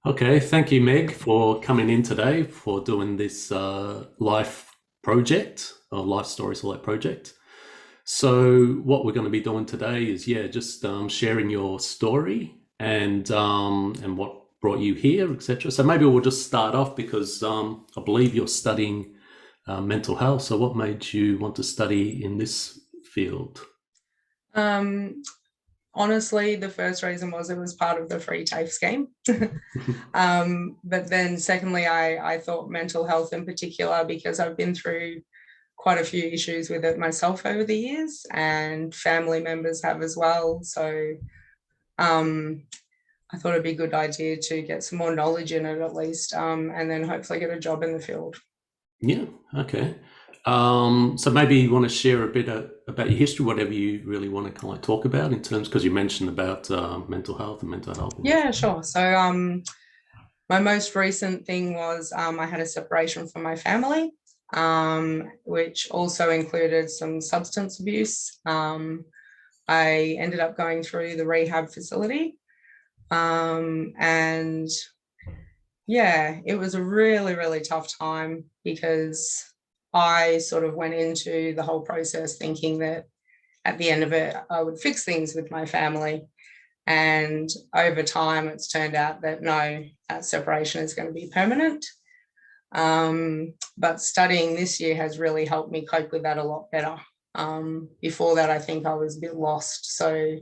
Okay, thank you, Meg, for coming in today for doing this life project or life stories or life project. So, what we're going to be doing today is, just sharing your story and what brought you here, etc. So maybe we'll just start off because I believe you're studying mental health. So, what made you want to study in this field? Um, Honestly, the first reason was it was part of the free TAFE scheme. But then secondly, I thought mental health in particular, because I've been through quite a few issues with it myself over the years, and family members have as well. So um, I thought it'd be a good idea to get some more knowledge in it at least, and then hopefully get a job in the field. Yeah, okay. So maybe you want to share a bit about your history, whatever you really want to kind of like talk about in terms, because you mentioned about mental health and mental health. Yeah, sure. So my most recent thing was I had a separation from my family, which also included some substance abuse. I ended up going through the rehab facility, and yeah, it was a really, really tough time because I sort of went into the whole process thinking that at the end of it, I would fix things with my family. And over time, it's turned out that no, that separation is going to be permanent. But studying this year has really helped me cope with that a lot better. Before that, I think I was a bit lost. So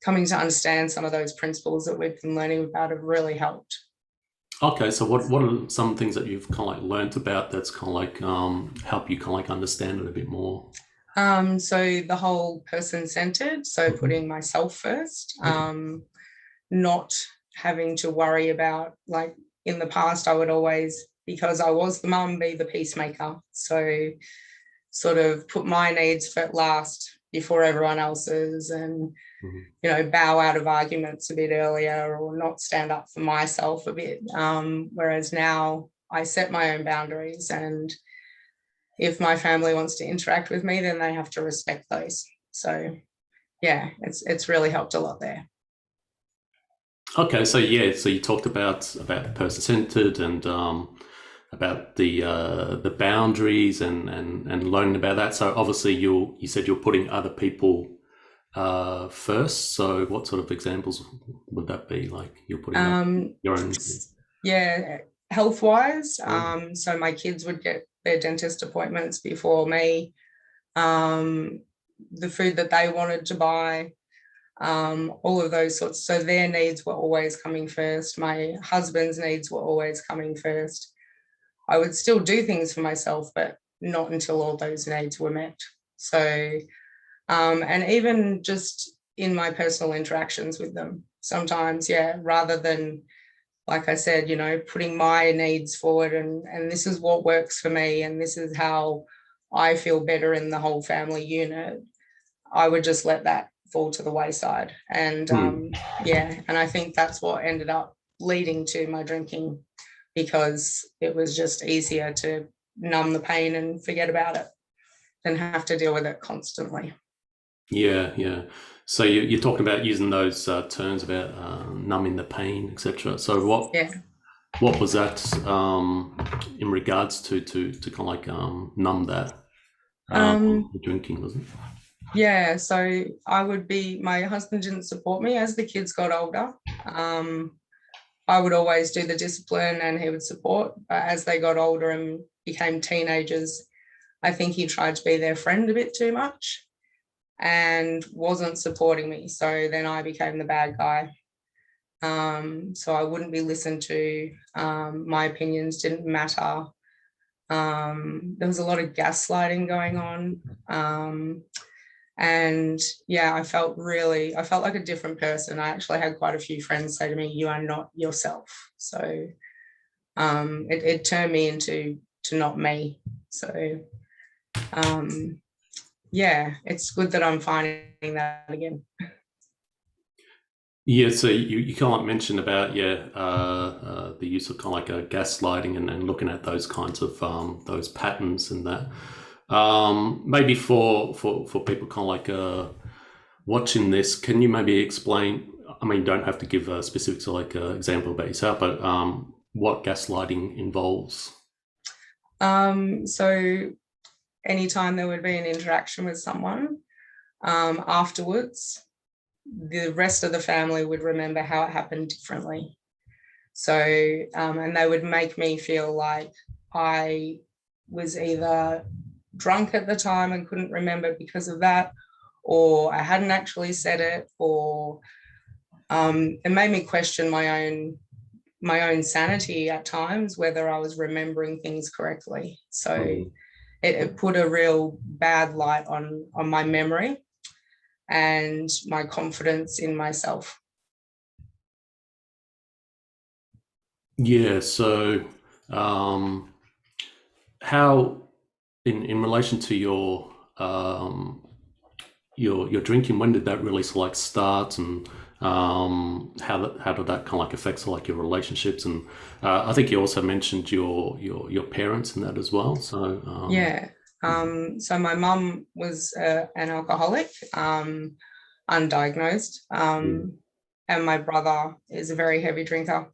coming to understand some of those principles that we've been learning about have really helped. Okay, so what are some things that you've kind of like learnt about that's kind of like help you kind of like understand it a bit more? So the whole person-centered, so putting myself first, not having to worry about, like in the past, I would always, because I was the mum, be the peacemaker. So sort of put my needs last before everyone else's, and bow out of arguments a bit earlier or not stand up for myself a bit. Whereas now I set my own boundaries, and if my family wants to interact with me, then they have to respect those. So yeah, it's really helped a lot there. Okay, so so you talked about person centered and about the boundaries and learning about that. So obviously you said you're putting other people first. So what sort of examples would that be? Like you're putting your own. Yeah, health wise. So my kids would get their dentist appointments before me. The food that they wanted to buy, all of those sorts. So their needs were always coming first. My husband's needs were always coming first. I would still do things for myself, but not until all those needs were met. So, and even just in my personal interactions with them, sometimes, yeah, rather than, like I said, putting my needs forward and this is what works for me and this is how I feel better in the whole family unit, I would just let that fall to the wayside. And yeah, and I think that's what ended up leading to my drinking, because it was just easier to numb the pain and forget about it than have to deal with it constantly. Yeah, yeah. So you're talking about using those terms about numbing the pain, etc. So Yeah. what was that in regards to kind of like numb that the drinking, wasn't it? Yeah, so my husband didn't support me as the kids got older. I would always do the discipline and he would support. But as they got older and became teenagers, I think he tried to be their friend a bit too much and wasn't supporting me. So then I became the bad guy. So I wouldn't be listened to. My opinions didn't matter. There was a lot of gaslighting going on. And yeah, I felt like a different person. I actually had quite a few friends say to me, "You are not yourself." So it turned me into not me. So yeah, it's good that I'm finding that again. Yeah, so you kind of like mentioned about the use of kind of like gaslighting and looking at those kinds of those patterns and that maybe for people kind of like watching this, can you maybe explain? I mean, you don't have to give specifics like an example about yourself, but what gaslighting involves? So anytime there would be an interaction with someone, afterwards, the rest of the family would remember how it happened differently. So, and they would make me feel like I was either drunk at the time and couldn't remember because of that, or I hadn't actually said it, or it made me question my own sanity at times, whether I was remembering things correctly. So it put a real bad light on my memory and my confidence in myself. Yeah. So, how, in relation to your drinking, when did that really like start, and how did that kind of like affect like your relationships? And I think you also mentioned your parents in that as well. So yeah. So my mum was an alcoholic, undiagnosed, and my brother is a very heavy drinker.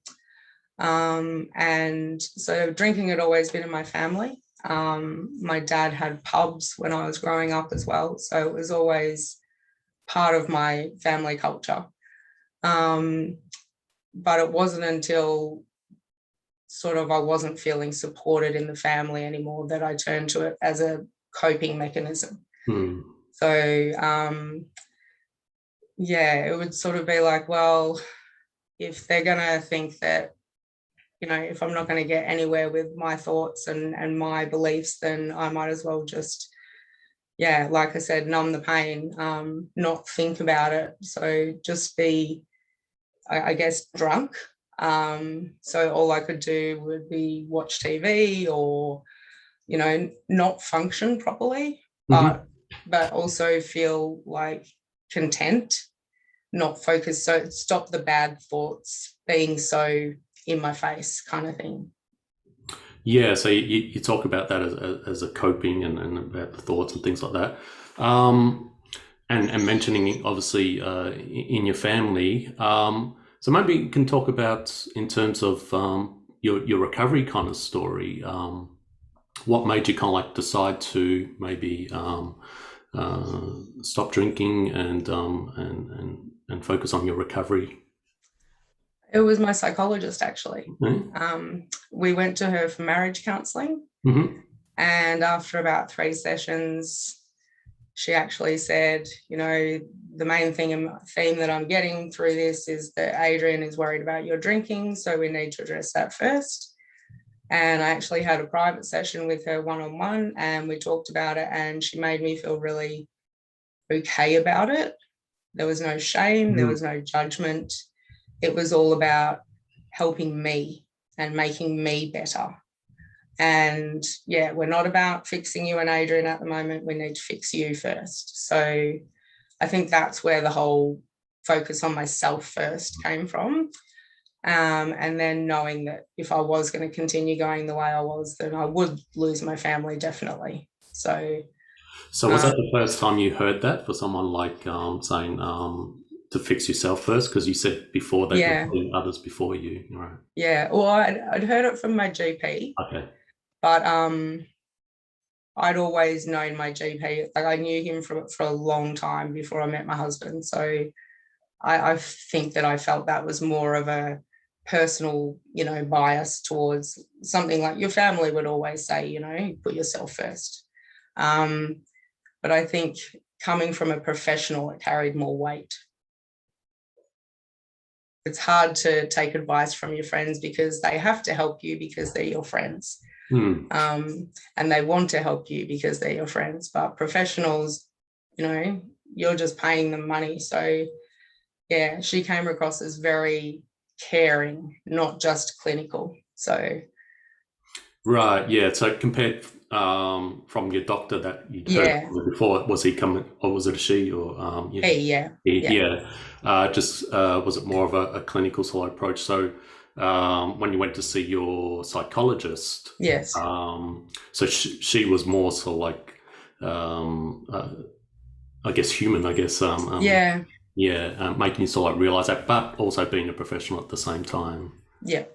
And so drinking had always been in my family. My dad had pubs when I was growing up as well, so it was always part of my family culture. But it wasn't until sort of I wasn't feeling supported in the family anymore that I turned to it as a coping mechanism. So yeah, it would sort of be like, well, if they're gonna think that, you know, if I'm not going to get anywhere with my thoughts and my beliefs, then I might as well just, yeah, like I said, numb the pain, not think about it. So just be, I guess, drunk. So all I could do would be watch TV or, you know, not function properly, but also feel like content, not focus. So stop the bad thoughts being so in my face kind of thing. Yeah, so you talk about that as a coping and about the thoughts and things like that, and mentioning obviously in your family. So maybe you can talk about in terms of your recovery kind of story. What made you kind of like decide to maybe stop drinking and focus on your recovery? It was my psychologist, actually. We went to her for marriage counselling, and after about 3 sessions, she actually said, you know, the main theme that I'm getting through this is that Adrian is worried about your drinking, so we need to address that first. And I actually had a private session with her one-on-one, and we talked about it, and she made me feel really okay about it. There was no shame, there was no judgment. It was all about helping me and making me better. And yeah, we're not about fixing you and Adrian at the moment. We need to fix you first. So I think that's where the whole focus on myself first came from. And then knowing that if I was going to continue going the way I was, then I would lose my family, definitely. So was that the first time you heard that for someone like saying to fix yourself first? Because you said before that you're putting others before you, right? Yeah, well, I'd heard it from my GP. Okay. But I'd always known my GP. Like I knew him for a long time before I met my husband. So I think that I felt that was more of a personal, you know, bias towards something like your family would always say, you know, put yourself first. But I think coming from a professional, it carried more weight. It's hard to take advice from your friends because they have to help you because they're your friends. And they want to help you because they're your friends. But professionals, you know, you're just paying them money. So yeah, she came across as very caring, not just clinical. So right, yeah. So compared from your doctor that you'd heard before, was he coming, or was it a she, or just was it more of a clinical sort of approach? So when you went to see your psychologist, yes, so she was more so like I guess human, I guess. making you sort of like realize that, but also being a professional at the same time. Yeah.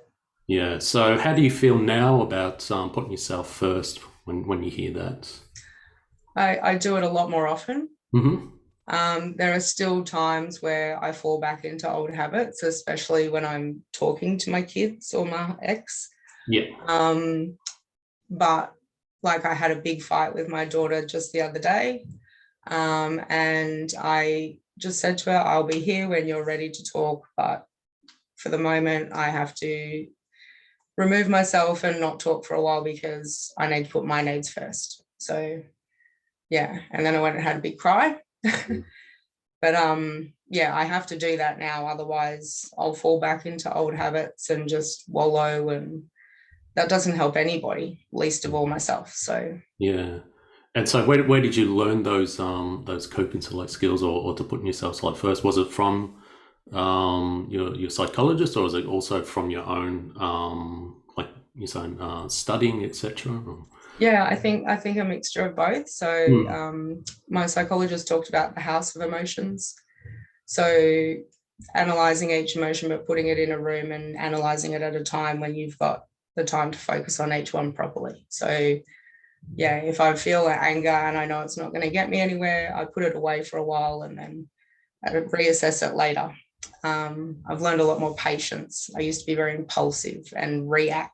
Yeah. So how do you feel now about putting yourself first when you hear that? I do it a lot more often. Mm-hmm. There are still times where I fall back into old habits, especially when I'm talking to my kids or my ex. Yeah. But like I had a big fight with my daughter just the other day. And I just said to her, I'll be here when you're ready to talk. But for the moment, I have to remove myself and not talk for a while because I need to put my needs first. So, yeah. And then I went and had a big cry. But I have to do that now. Otherwise, I'll fall back into old habits and just wallow, and that doesn't help anybody, least of all myself. So yeah. And so where did you learn those coping select skills or to putting yourself like first? Was it from your psychologist, or was it also from your own like your own studying, etc.? Yeah, I think a mixture of both. So my psychologist talked about the house of emotions. So analysing each emotion, but putting it in a room and analysing it at a time when you've got the time to focus on each one properly. So yeah, if I feel anger and I know it's not going to get me anywhere, I put it away for a while and then I reassess it later. I've learned a lot more patience. I used to be very impulsive and react.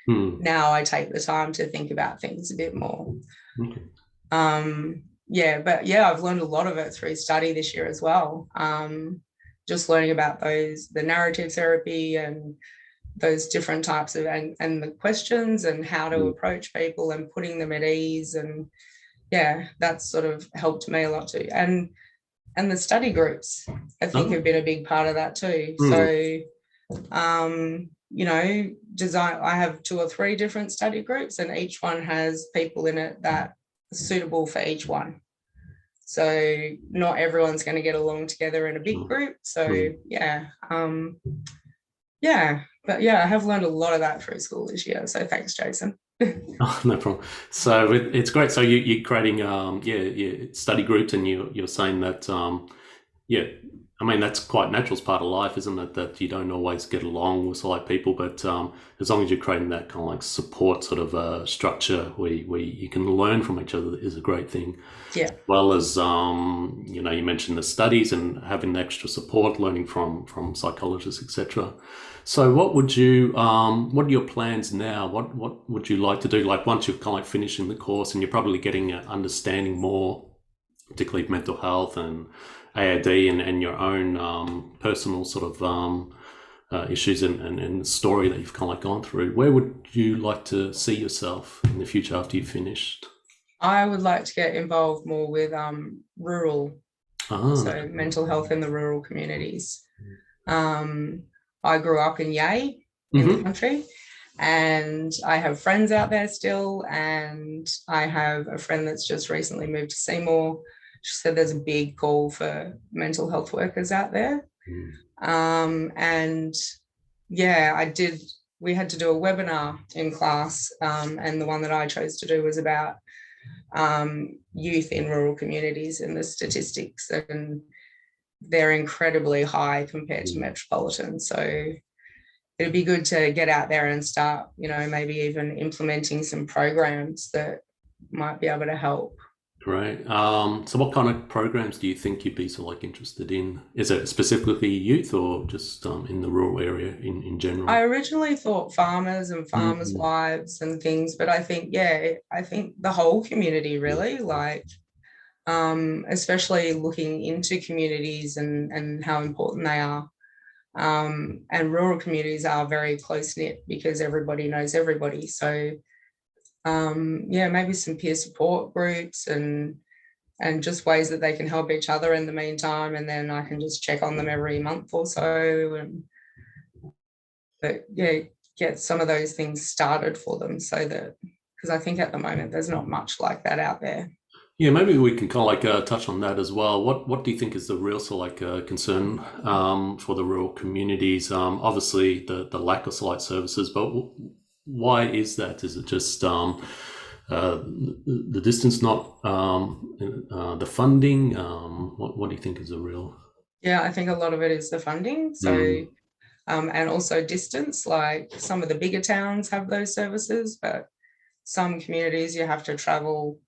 Now I take the time to think about things a bit more. Okay. I've learned a lot of it through study this year as well. Just learning about the narrative therapy and those different types of and the questions and how to approach people and putting them at ease. And yeah, that's sort of helped me a lot too. And the study groups, I think, have been a big part of that too. So design, I have 2 or 3 different study groups, and each one has people in it that are suitable for each one. So not everyone's going to get along together in a big group. So but I have learned a lot of that through school this year. So thanks, Jason. Oh, no problem. So it's great. So you're creating study groups, and you're saying that I mean, that's quite natural as part of life, isn't it? That you don't always get along with like people, but as long as you're creating that kind of like support sort of structure where you can learn from each other is a great thing. Yeah. As well as you mentioned the studies and having the extra support, learning from psychologists, etc. So what are your plans now? What would you like to do? Like once you've kind of like finishing the course and you're probably getting an understanding more, particularly of mental health and AAD and your own personal sort of issues and story that you've kind of like gone through, where would you like to see yourself in the future after you've finished? I would like to get involved more with rural, so mental health in the rural communities. I grew up in Yea in the country, and I have friends out there still, and I have a friend that's just recently moved to Seymour. She said there's a big call for mental health workers out there. We had to do a webinar in class, and the one that I chose to do was about youth in rural communities and the statistics, and they're incredibly high compared to metropolitan. So it'd be good to get out there and start, maybe even implementing some programs that might be able to help. Great. So what kind of programs do you think you'd be so like interested in? Is it specifically youth or just in the rural area in general? I originally thought farmers and farmers' wives and things, but I think the whole community really, like especially looking into communities and how important they are. And rural communities are very close-knit because everybody knows everybody. So maybe some peer support groups and just ways that they can help each other in the meantime, and then I can just check on them every month or so, get some of those things started for them, so that, because I think at the moment there's not much like that out there. Yeah, maybe we can kind of like touch on that as well. What do you think is the real sort of like concern for the rural communities? Obviously the lack of slight services, but why is that? Is it just the distance, not the funding? What do you think is the real? Yeah, I think a lot of it is the funding. So, and also distance, like some of the bigger towns have those services, but some communities you have to travel,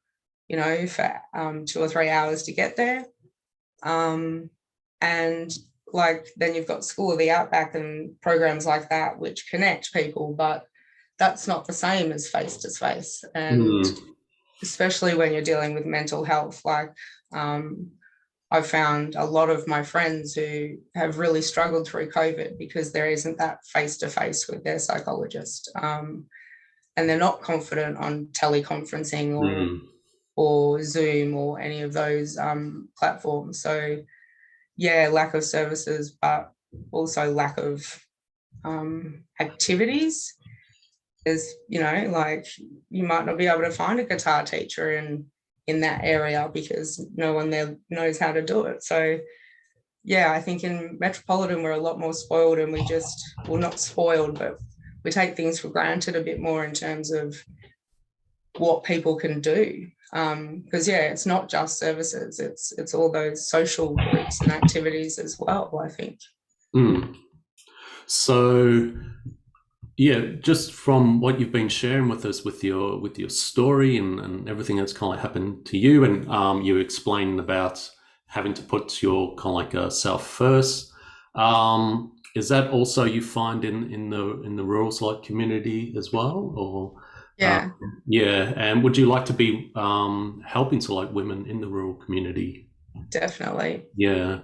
for 2 or 3 hours to get there. And like then you've got School of the Outback and programs like that which connect people, but that's not the same as face to face. And especially when you're dealing with mental health, like I've found a lot of my friends who have really struggled through COVID because there isn't that face to face with their psychologist, and they're not confident on teleconferencing or Zoom or any of those platforms. So yeah, lack of services, but also lack of activities. Is, like you might not be able to find a guitar teacher in that area because no one there knows how to do it. So yeah, I think in metropolitan we're a lot more spoiled, and not spoiled, but we take things for granted a bit more in terms of what people can do. Because it's not just services, it's all those social groups and activities as well, I think. So yeah, just from what you've been sharing with us with your story and everything that's kind of happened to you, and you explained about having to put your kind of like self first. Is that also you find in the rural like community as well, or? Yeah. Yeah, and would you like to be helping to like women in the rural community? Definitely. Yeah.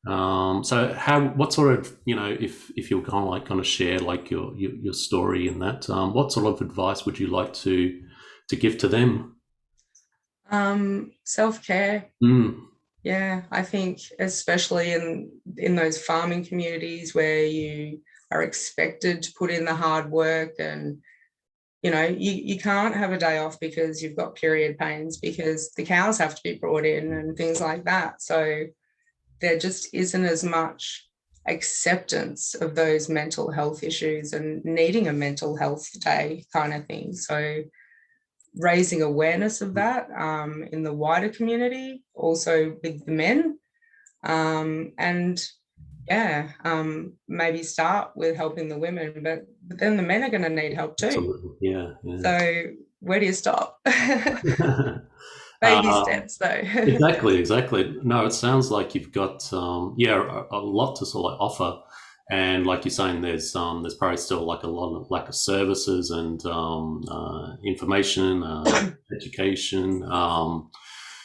So what sort of, if you're kind of like going to share like your story in that, what sort of advice would you like to give to them? Self-care. Yeah, I think especially in those farming communities where you are expected to put in the hard work, and you can't have a day off because you've got period pains because the cows have to be brought in and things like that. So there just isn't as much acceptance of those mental health issues and needing a mental health day kind of thing. So raising awareness of that in the wider community, also with the men, and maybe start with helping the women, but then the men are going to need help too. Absolutely. Yeah. So where do you stop? Baby steps though. Exactly. No, it sounds like you've got a lot to sort of offer, and like you're saying, there's probably still like a lot of lack of services and information, education.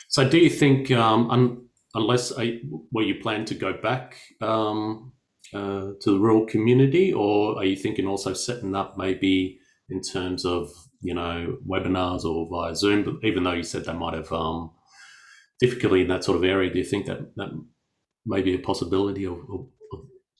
So do you think unless you plan to go back to the rural community, or are you thinking also setting up maybe in terms of webinars or via Zoom? But even though you said they might have difficulty in that sort of area, do you think that may be a possibility of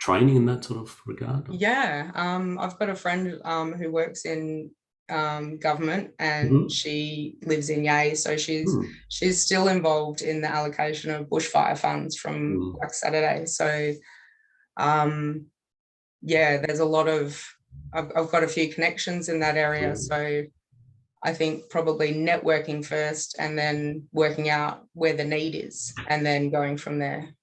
training in that sort of regard? Yeah, I've got a friend who works in government, and she lives in Yea, so she's still involved in the allocation of bushfire funds from Black Saturday. So there's a lot of I've got a few connections in that area, so I think probably networking first and then working out where the need is and then going from there.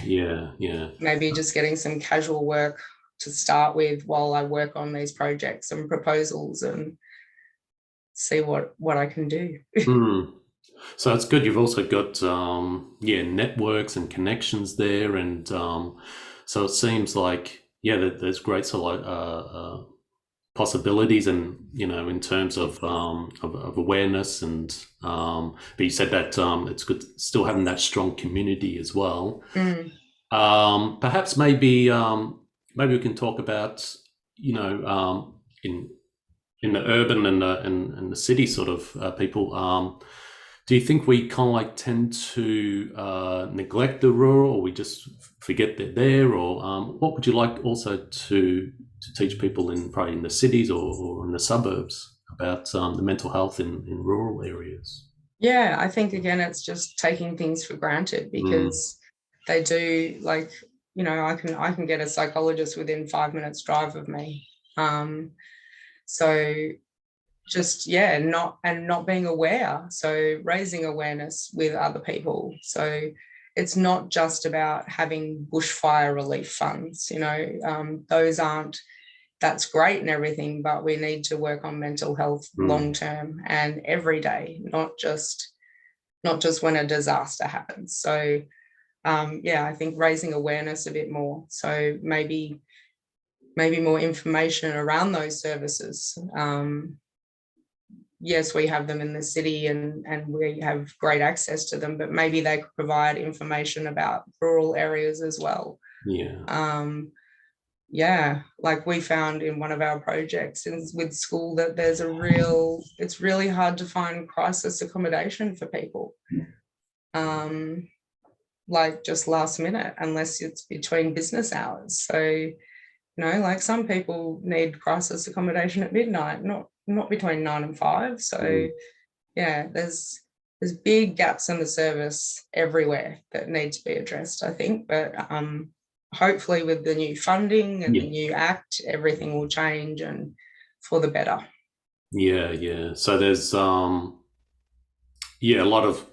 Maybe just getting some casual work to start with while I work on these projects and proposals and see what I can do. So it's good. You've also got networks and connections there, and so it seems like there's great sort of possibilities, and in terms of awareness, and but you said that it's good still having that strong community as well. Perhaps maybe we can talk about in the urban and the city sort of people. Do you think we kind of like tend to neglect the rural, or we just forget they're there, or what would you like also to teach people probably in the cities or in the suburbs about the mental health in rural areas? Yeah, I think again it's just taking things for granted, because they do, like, I can get a psychologist within 5 minutes drive of me. So just not being aware, so raising awareness with other people. So it's not just about having bushfire relief funds, that's great and everything, but we need to work on mental health long term and every day, not just when a disaster happens. So I think raising awareness a bit more. So maybe more information around those services. Yes, we have them in the city and we have great access to them, but maybe they could provide information about rural areas as well. Like we found in one of our projects with school that it's really hard to find crisis accommodation for people. Like just last minute, unless it's between business hours. So, like some people need crisis accommodation at midnight, not between 9 and 5. So there's big gaps in the service everywhere that need to be addressed, I think. But hopefully with the new funding and the new act, everything will change and for the better. So there's a lot of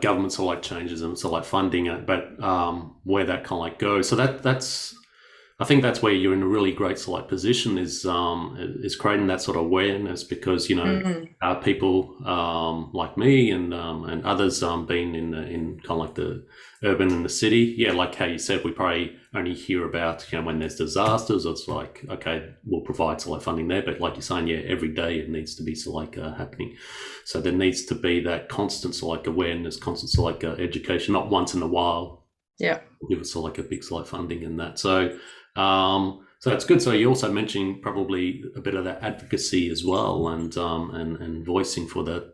government sort of like changes and sort of like funding it, but where that kind of like goes. So that's I think that's where you're in a really great sort of like position is creating that sort of awareness, because people like me and others being in kind of like the urban and the city, like how you said, we probably only hear about when there's disasters. It's like, okay, we'll provide sort of like funding there, but like you're saying, every day it needs to be sort of like happening. So there needs to be that constant sort of like awareness, constant sort of like education, not once in a while. Give us sort of like a big sort of like funding in that. So that's good. So you also mentioned probably a bit of that advocacy as well, and voicing for that,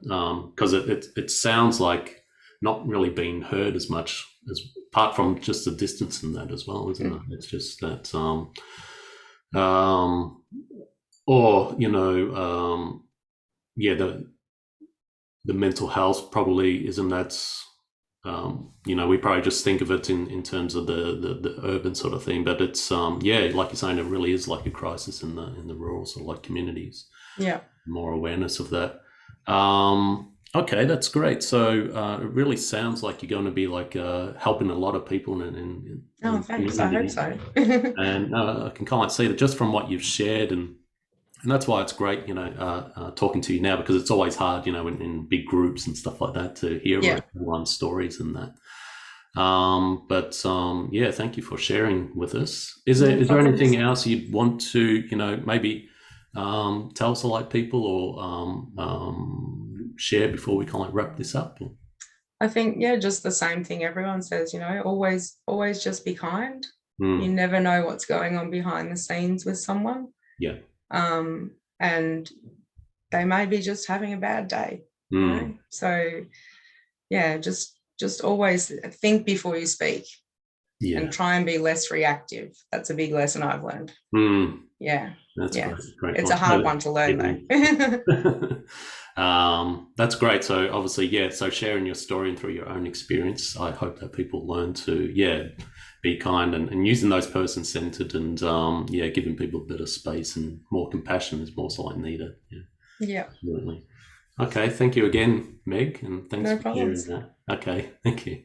because it sounds like not really being heard as much, as apart from just the distance in that as well, isn't it? It's just that, the mental health probably isn't that. We probably just think of it in terms of the urban sort of thing, but it's like you're saying, it really is like a crisis in the rural sort of like communities. More awareness of that. Okay, that's great. So it really sounds like you're going to be like helping a lot of people in thanks. I hope so. And I can kind of see that just from what you've shared, and that's why it's great, talking to you now, because it's always hard, in big groups and stuff like that, to hear everyone's stories and that. Thank you for sharing with us. Is there anything else you'd want to, maybe tell us, like people, or share before we kind of like wrap this up? Or? I think, just the same thing everyone says, always just be kind. You never know what's going on behind the scenes with someone. And they may be just having a bad day. So just always think before you speak, and try and be less reactive. That's a big lesson I've learned. That's great. It's a hard one to learn, though. That's great. So obviously, so sharing your story and through your own experience, I hope that people learn to be kind and using those person-centered, and giving people a bit of space and more compassion is more so needed. Absolutely. Okay, thank you again, Meg, and thanks for sharing that. Okay, thank you.